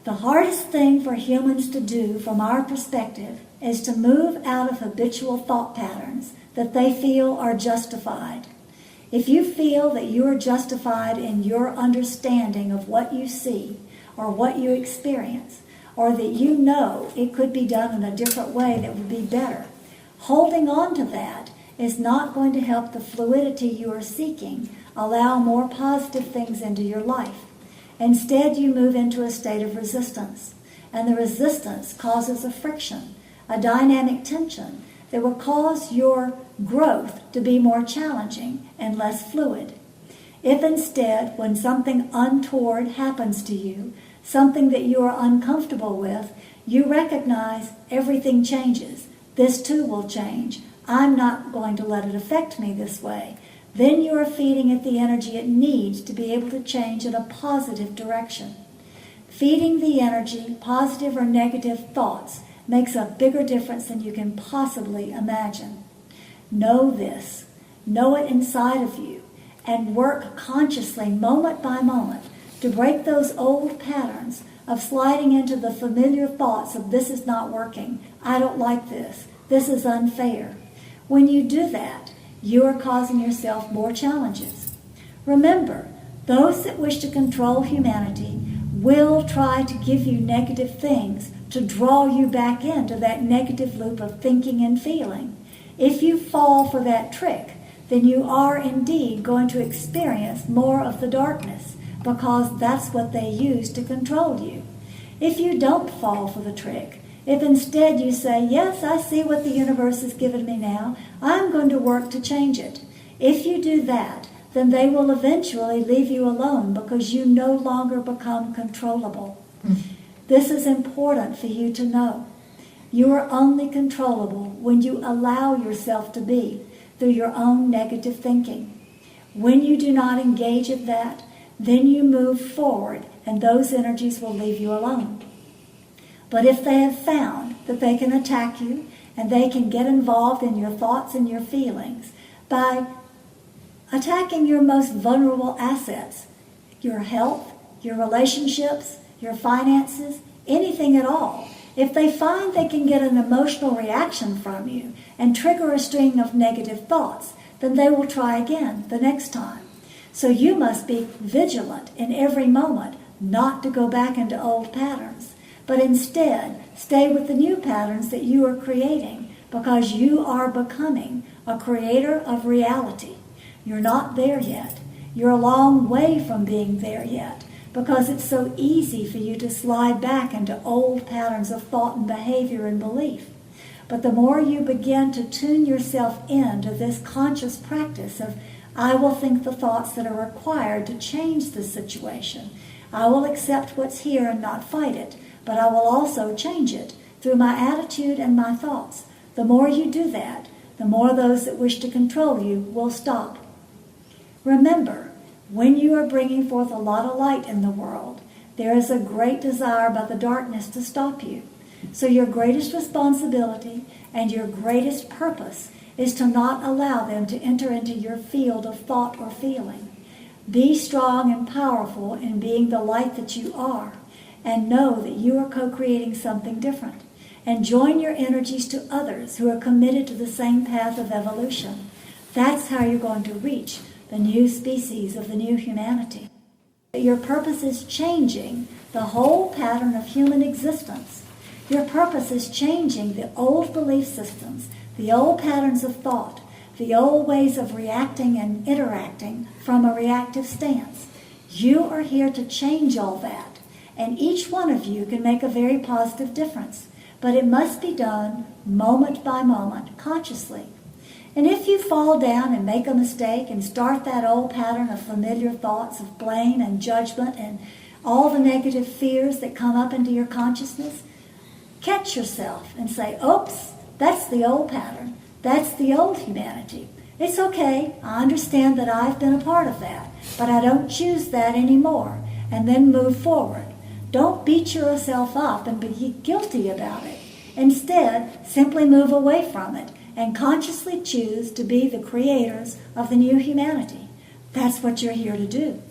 The hardest thing for humans to do from our perspective is to move out of habitual thought patterns that they feel are justified. If you feel that you are justified in your understanding of what you see or what you experience, or that you know it could be done in a different way that would be better, holding on to that is not going to help the fluidity you are seeking allow more positive things into your life. Instead, you move into a state of resistance, and the resistance causes a friction, a dynamic tension that will cause your growth to be more challenging and less fluid. If instead, when something untoward happens to you, something that you are uncomfortable with, you recognize everything changes. This too will change. I'm not going to let it affect me this way. Then you are feeding it the energy it needs to be able to change in a positive direction. Feeding the energy, positive or negative thoughts, makes a bigger difference than you can possibly imagine. Know this. Know it inside of you, and work consciously, moment by moment, to break those old patterns of sliding into the familiar thoughts of this is not working, I don't like this is unfair. When you do that, you are causing yourself more challenges. Remember, those that wish to control humanity will try to give you negative things to draw you back into that negative loop of thinking and feeling. If you fall for that trick, then you are indeed going to experience more of the darkness, because that's what they use to control you. If you don't fall for the trick, if instead you say, yes, I see what the universe has given me now, I'm going to work to change it. If you do that, then they will eventually leave you alone because you no longer become controllable. This is important for you to know. You are only controllable when you allow yourself to be through your own negative thinking. When you do not engage in that, then you move forward and those energies will leave you alone. But if they have found that they can attack you and they can get involved in your thoughts and your feelings by attacking your most vulnerable assets, your health, your relationships, your finances, anything at all, if they find they can get an emotional reaction from you and trigger a string of negative thoughts, then they will try again the next time. So you must be vigilant in every moment not to go back into old patterns, but instead stay with the new patterns that you are creating, because you are becoming a creator of reality. You're not there yet. You're a long way from being there yet, because it's so easy for you to slide back into old patterns of thought and behavior and belief. But the more you begin to tune yourself into this conscious practice of, I will think the thoughts that are required to change the situation. I will accept what's here and not fight it, but I will also change it through my attitude and my thoughts. The more you do that, the more those that wish to control you will stop. Remember, when you are bringing forth a lot of light in the world, there is a great desire by the darkness to stop you. So your greatest responsibility and your greatest purpose is to not allow them to enter into your field of thought or feeling. Be strong and powerful in being the light that you are, and know that you are co-creating something different. And join your energies to others who are committed to the same path of evolution. That's how you're going to reach the new species of the new humanity. Your purpose is changing the whole pattern of human existence. Your purpose is changing the old belief systems, the old patterns of thought, the old ways of reacting and interacting from a reactive stance. You are here to change all that, and each one of you can make a very positive difference, but it must be done moment by moment, consciously. And if you fall down and make a mistake and start that old pattern of familiar thoughts of blame and judgment and all the negative fears that come up into your consciousness, catch yourself and say, oops, that's the old pattern. That's the old humanity. It's okay. I understand that I've been a part of that, but I don't choose that anymore. And then move forward. Don't beat yourself up and be guilty about it. Instead, simply move away from it and consciously choose to be the creators of the new humanity. That's what you're here to do.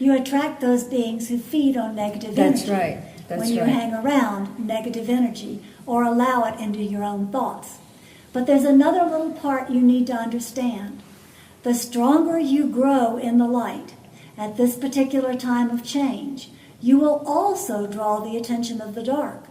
You attract those beings who feed on negative That's energy. right. That's when you right. hang around negative energy or allow it into your own thoughts. But there's another little part you need to understand. The stronger you grow in the light at this particular time of change, you will also draw the attention of the dark.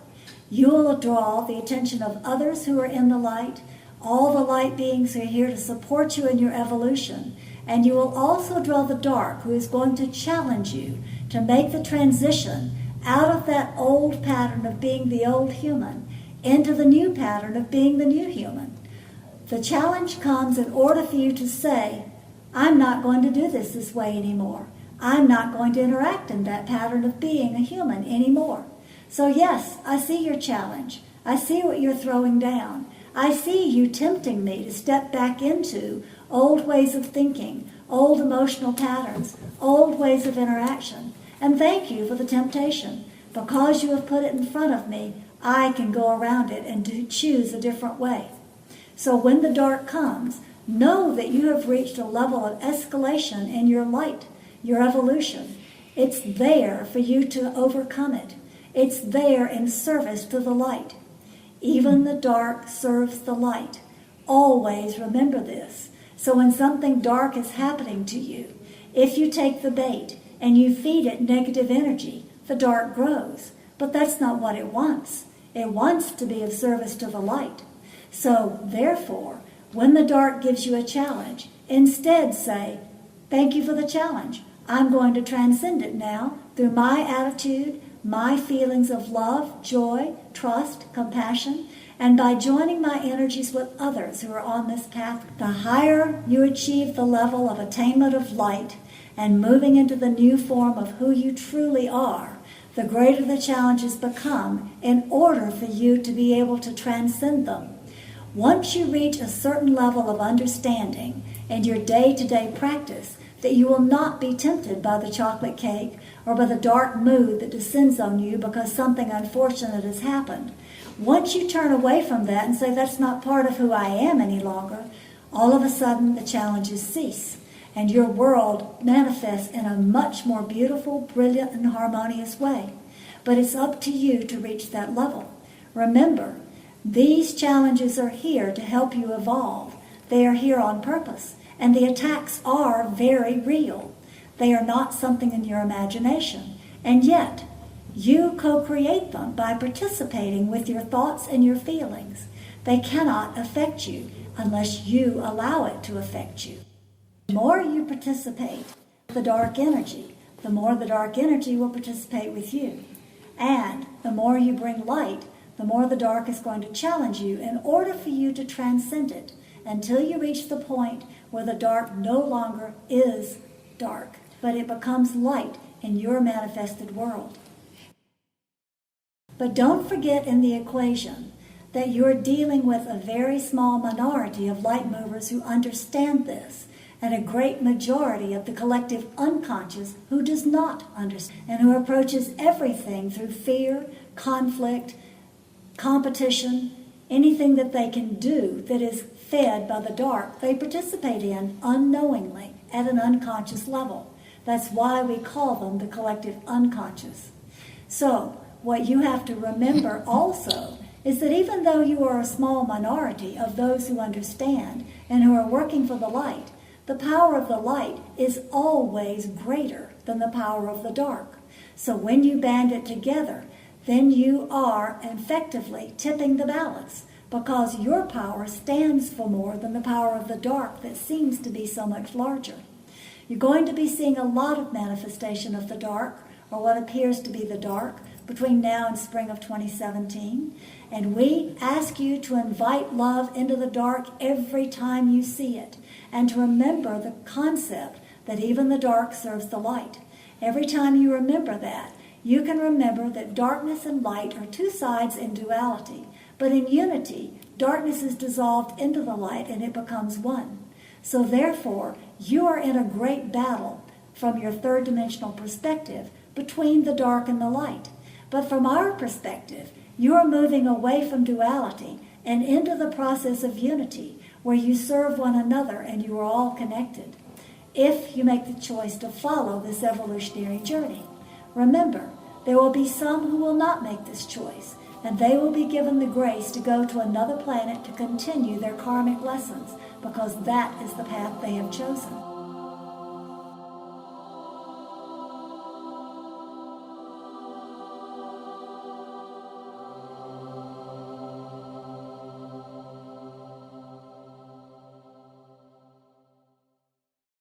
You will draw the attention of others who are in the light, all the light beings who are here to support you in your evolution, and you will also draw the dark, who is going to challenge you to make the transition out of that old pattern of being the old human into the new pattern of being the new human. The challenge comes in order for you to say, I'm not going to do this way anymore. I'm not going to interact in that pattern of being a human anymore. So yes, I see your challenge. I see what you're throwing down. I see you tempting me to step back into old ways of thinking, old emotional patterns, old ways of interaction. And thank you for the temptation. Because you have put it in front of me, I can go around it and choose a different way. So when the dark comes, know that you have reached a level of escalation in your light, your evolution. It's there for you to overcome it. It's there in service to the light. Even the dark serves the light. Always remember this. So when something dark is happening to you, if you take the bait and you feed it negative energy, the dark grows. But that's not what it wants. It wants to be of service to the light. So therefore, when the dark gives you a challenge, instead say, thank you for the challenge. I'm going to transcend it now through my attitude, my feelings of love, joy, trust, compassion, and by joining my energies with others who are on this path. The higher you achieve the level of attainment of light and moving into the new form of who you truly are, the greater the challenges become in order for you to be able to transcend them. Once you reach a certain level of understanding in your day-to-day practice, that you will not be tempted by the chocolate cake or by the dark mood that descends on you because something unfortunate has happened. Once you turn away from that and say, that's not part of who I am any longer, all of a sudden the challenges cease and your world manifests in a much more beautiful, brilliant, and harmonious way. But it's up to you to reach that level. Remember, these challenges are here to help you evolve. They are here on purpose. And the attacks are very real. They are not something in your imagination. And yet, you co-create them by participating with your thoughts and your feelings. They cannot affect you unless you allow it to affect you. The more you participate with the dark energy, the more the dark energy will participate with you. And the more you bring light, the more the dark is going to challenge you in order for you to transcend it until you reach the point where the dark no longer is dark, but it becomes light in your manifested world. But don't forget in the equation that you're dealing with a very small minority of light movers who understand this, and a great majority of the collective unconscious who does not understand, and who approaches everything through fear, conflict, competition, anything that they can do that is fed by the dark, they participate in unknowingly at an unconscious level. That's why we call them the collective unconscious. So, what you have to remember also is that even though you are a small minority of those who understand and who are working for the light, the power of the light is always greater than the power of the dark. So when you band it together, then you are effectively tipping the balance, because your power stands for more than the power of the dark that seems to be so much larger. You're going to be seeing a lot of manifestation of the dark, or what appears to be the dark, between now and spring of 2017. And we ask you to invite love into the dark every time you see it, and to remember the concept that even the dark serves the light. Every time you remember that, you can remember that darkness and light are two sides in duality. But in unity, darkness is dissolved into the light and it becomes one. So therefore, you are in a great battle from your third dimensional perspective between the dark and the light. But from our perspective, you are moving away from duality and into the process of unity, where you serve one another and you are all connected. if you make the choice to follow this evolutionary journey. Remember, there will be some who will not make this choice, and they will be given the grace to go to another planet to continue their karmic lessons, because that is the path they have chosen.